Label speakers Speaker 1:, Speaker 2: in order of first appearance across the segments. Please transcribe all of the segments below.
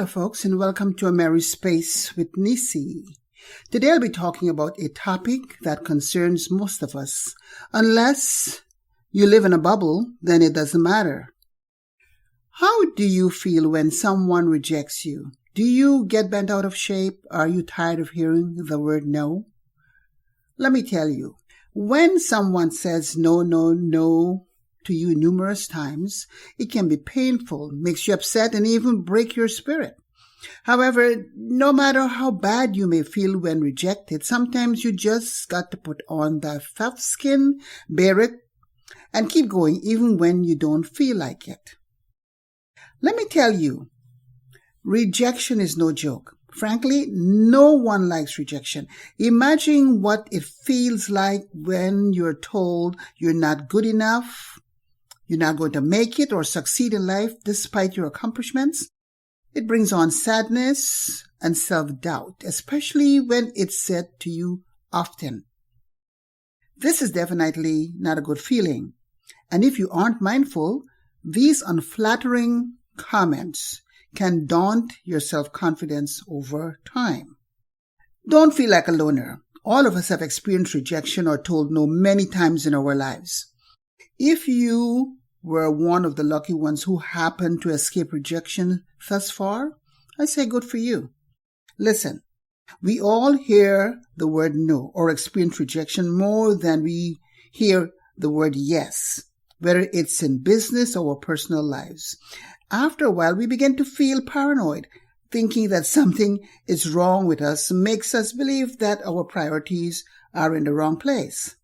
Speaker 1: Hello folks, and welcome to A Merry Space with Nissi. Today I'll be talking about a topic that concerns most of us. Unless you live in a bubble, then it doesn't matter. How do you feel when someone rejects you? Do you get bent out of shape? Are you tired of hearing the word no? Let me tell you, when someone says no to you numerous times, it can be painful, makes you upset, and even break your spirit. However, no matter how bad you may feel when rejected, sometimes you just got to put on that tough skin, bear it, and keep going even when you don't feel like it. Let me tell you, rejection is no joke. Frankly, no one likes rejection. Imagine what it feels like when you're told you're not good enough, you're not going to make it or succeed in life despite your accomplishments. It brings on sadness and self-doubt, especially when it's said to you often. This is definitely not a good feeling. And if you aren't mindful, these unflattering comments can daunt your self-confidence over time. Don't feel like a loner. All of us have experienced rejection or told no many times in our lives. If you were one of the lucky ones who happened to escape rejection thus far, I say good for you. Listen, we all hear the word no or experience rejection more than we hear the word yes, whether it's in business or personal lives. After a while, we begin to feel paranoid. Thinking that something is wrong with us makes us believe that our priorities are in the wrong place.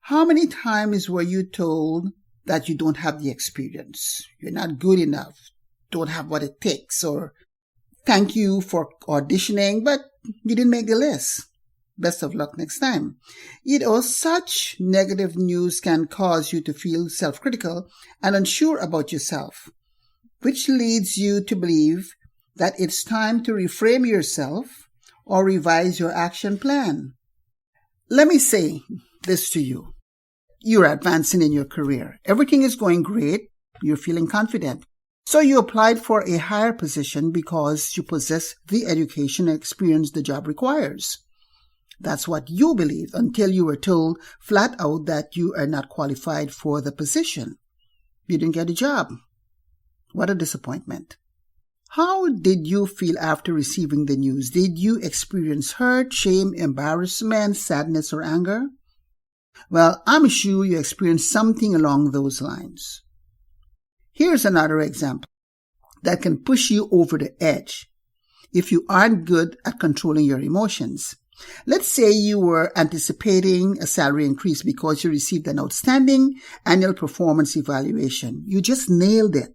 Speaker 1: How many times were you told that you don't have the experience, you're not good enough, don't have what it takes, or thank you for auditioning, but you didn't make the list. Best of luck next time. Such negative news can cause you to feel self-critical and unsure about yourself, which leads you to believe that it's time to reframe yourself or revise your action plan. Let me say this to you. You're advancing in your career. Everything is going great. You're feeling confident. So you applied for a higher position because you possess the education and experience the job requires. That's what you believed until you were told flat out that you are not qualified for the position. You didn't get a job. What a disappointment. How did you feel after receiving the news? Did you experience hurt, shame, embarrassment, sadness, or anger? Well, I'm sure you experienced something along those lines. Here's another example that can push you over the edge if you aren't good at controlling your emotions. Let's say you were anticipating a salary increase because you received an outstanding annual performance evaluation. You just nailed it.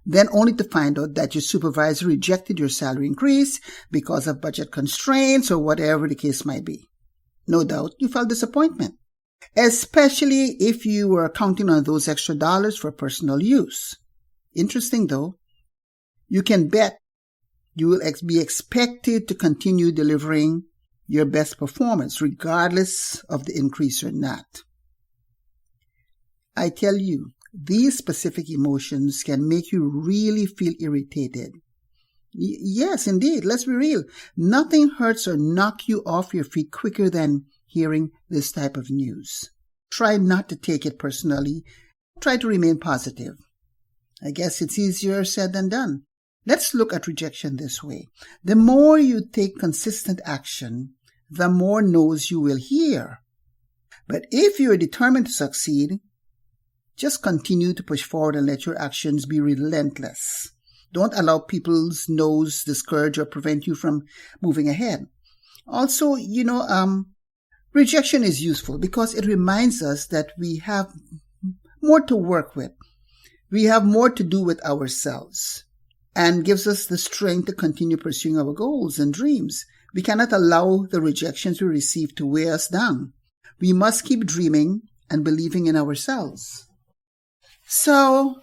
Speaker 1: Then only to find out that your supervisor rejected your salary increase because of budget constraints or whatever the case might be. No doubt you felt disappointment, especially if you were counting on those extra dollars for personal use. Interesting though, you can bet you will be expected to continue delivering your best performance regardless of the increase or not. I tell you, these specific emotions can make you really feel irritated. Yes, indeed, let's be real. Nothing hurts or knocks you off your feet quicker than hearing this type of news. Try not to take it personally. Try to remain positive. I guess it's easier said than done. Let's look at rejection this way. The more you take consistent action, the more no's you will hear. But if you are determined to succeed, just continue to push forward and let your actions be relentless. Don't allow people's no's discourage or prevent you from moving ahead. Also, rejection is useful because it reminds us that we have more to work with. We have more to do with ourselves and gives us the strength to continue pursuing our goals and dreams. We cannot allow the rejections we receive to weigh us down. We must keep dreaming and believing in ourselves. So,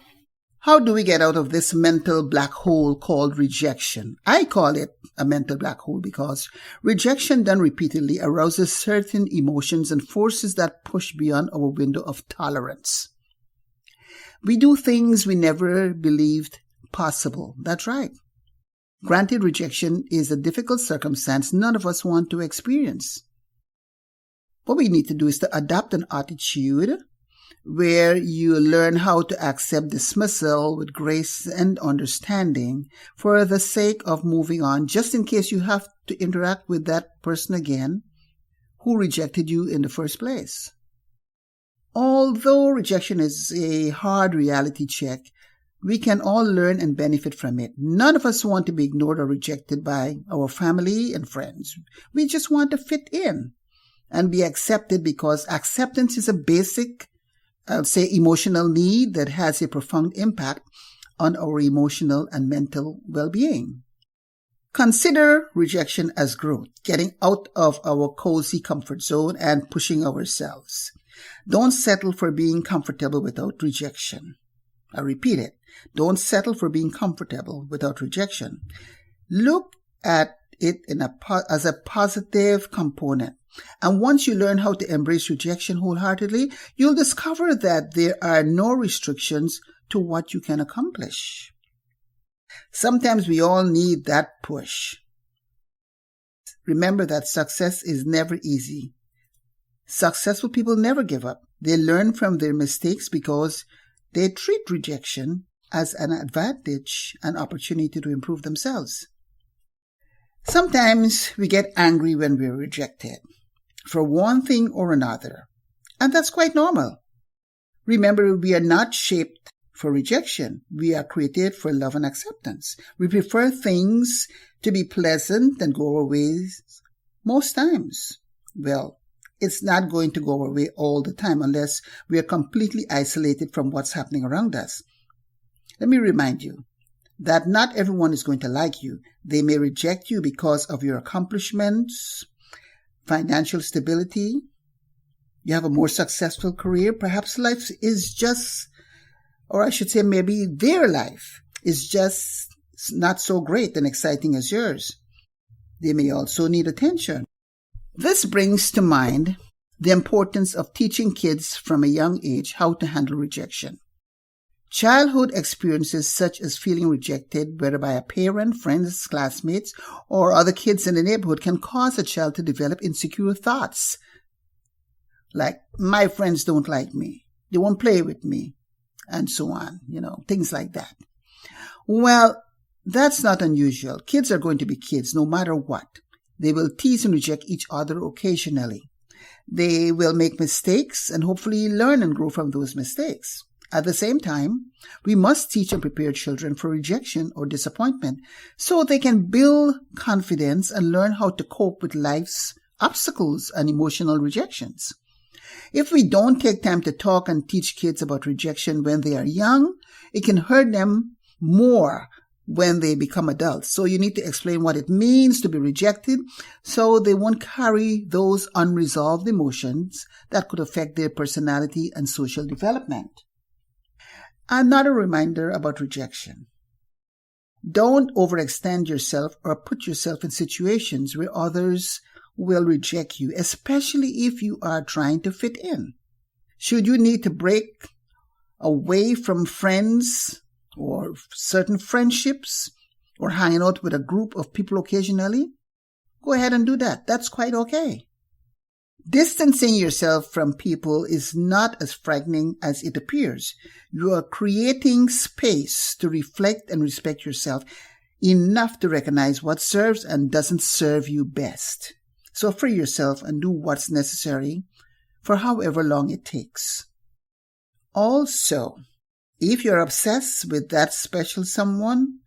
Speaker 1: how do we get out of this mental black hole called rejection? I call it a mental black hole because rejection done repeatedly arouses certain emotions and forces that push beyond our window of tolerance. We do things we never believed possible. That's right. Granted, rejection is a difficult circumstance none of us want to experience. What we need to do is to adopt an attitude where you learn how to accept dismissal with grace and understanding for the sake of moving on, just in case you have to interact with that person again who rejected you in the first place. Although rejection is a hard reality check, we can all learn and benefit from it. None of us want to be ignored or rejected by our family and friends. We just want to fit in and be accepted, because acceptance is a basic, I'll say, emotional need that has a profound impact on our emotional and mental well-being. Consider rejection as growth, getting out of our cozy comfort zone and pushing ourselves. Don't settle for being comfortable without rejection. I repeat it. Don't settle for being comfortable without rejection. Look at it as a positive component. And once you learn how to embrace rejection wholeheartedly, you'll discover that there are no restrictions to what you can accomplish. Sometimes we all need that push. Remember that success is never easy. Successful people never give up. They learn from their mistakes because they treat rejection as an advantage, an opportunity to improve themselves. Sometimes we get angry when we're rejected for one thing or another, and that's quite normal. Remember, we are not shaped for rejection. We are created for love and acceptance. We prefer things to be pleasant and go our ways most times. Well, it's not going to go our way all the time unless we are completely isolated from what's happening around us. Let me remind you that not everyone is going to like you. They may reject you because of your accomplishments, financial stability. You have a more successful career. Perhaps life is just, or I should say maybe their life is just not so great and exciting as yours. They may also need attention. This brings to mind the importance of teaching kids from a young age how to handle rejection. Childhood experiences such as feeling rejected, whether by a parent, friends, classmates, or other kids in the neighborhood, can cause a child to develop insecure thoughts. Like, my friends don't like me, they won't play with me, and so on, things like that. Well, that's not unusual. Kids are going to be kids no matter what. They will tease and reject each other occasionally. They will make mistakes and hopefully learn and grow from those mistakes. At the same time, we must teach and prepare children for rejection or disappointment so they can build confidence and learn how to cope with life's obstacles and emotional rejections. If we don't take time to talk and teach kids about rejection when they are young, it can hurt them more when they become adults. So you need to explain what it means to be rejected so they won't carry those unresolved emotions that could affect their personality and social development. Another reminder about rejection. Don't overextend yourself or put yourself in situations where others will reject you, especially if you are trying to fit in. Should you need to break away from friends or certain friendships or hanging out with a group of people occasionally, go ahead and do that. That's quite okay. Distancing yourself from people is not as frightening as it appears. You are creating space to reflect and respect yourself enough to recognize what serves and doesn't serve you best. So free yourself and do what's necessary for however long it takes. Also, if you're obsessed with that special someone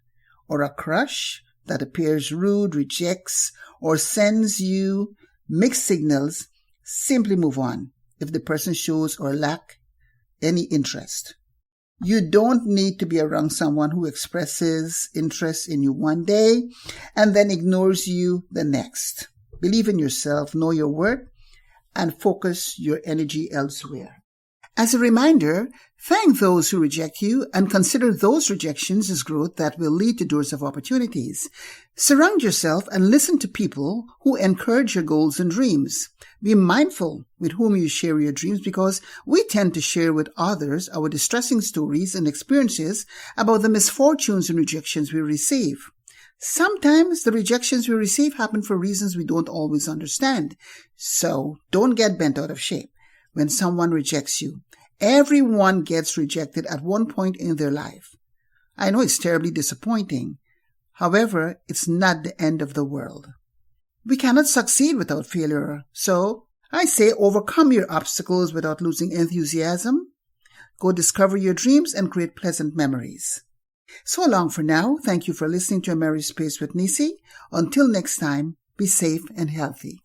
Speaker 1: or a crush that appears rude, rejects, or sends you mixed signals, simply move on if the person shows or lack any interest. You don't need to be around someone who expresses interest in you one day and then ignores you the next. Believe in yourself, know your worth, and focus your energy elsewhere. As a reminder, thank those who reject you and consider those rejections as growth that will lead to doors of opportunities. Surround yourself and listen to people who encourage your goals and dreams. Be mindful with whom you share your dreams because we tend to share with others our distressing stories and experiences about the misfortunes and rejections we receive. Sometimes the rejections we receive happen for reasons we don't always understand. So don't get bent out of shape when someone rejects you. Everyone gets rejected at one point in their life. I know it's terribly disappointing. However, it's not the end of the world. We cannot succeed without failure. So I say overcome your obstacles without losing enthusiasm. Go discover your dreams and create pleasant memories. So long for now. Thank you for listening to A Merry Space with Nisee. Until next time, be safe and healthy.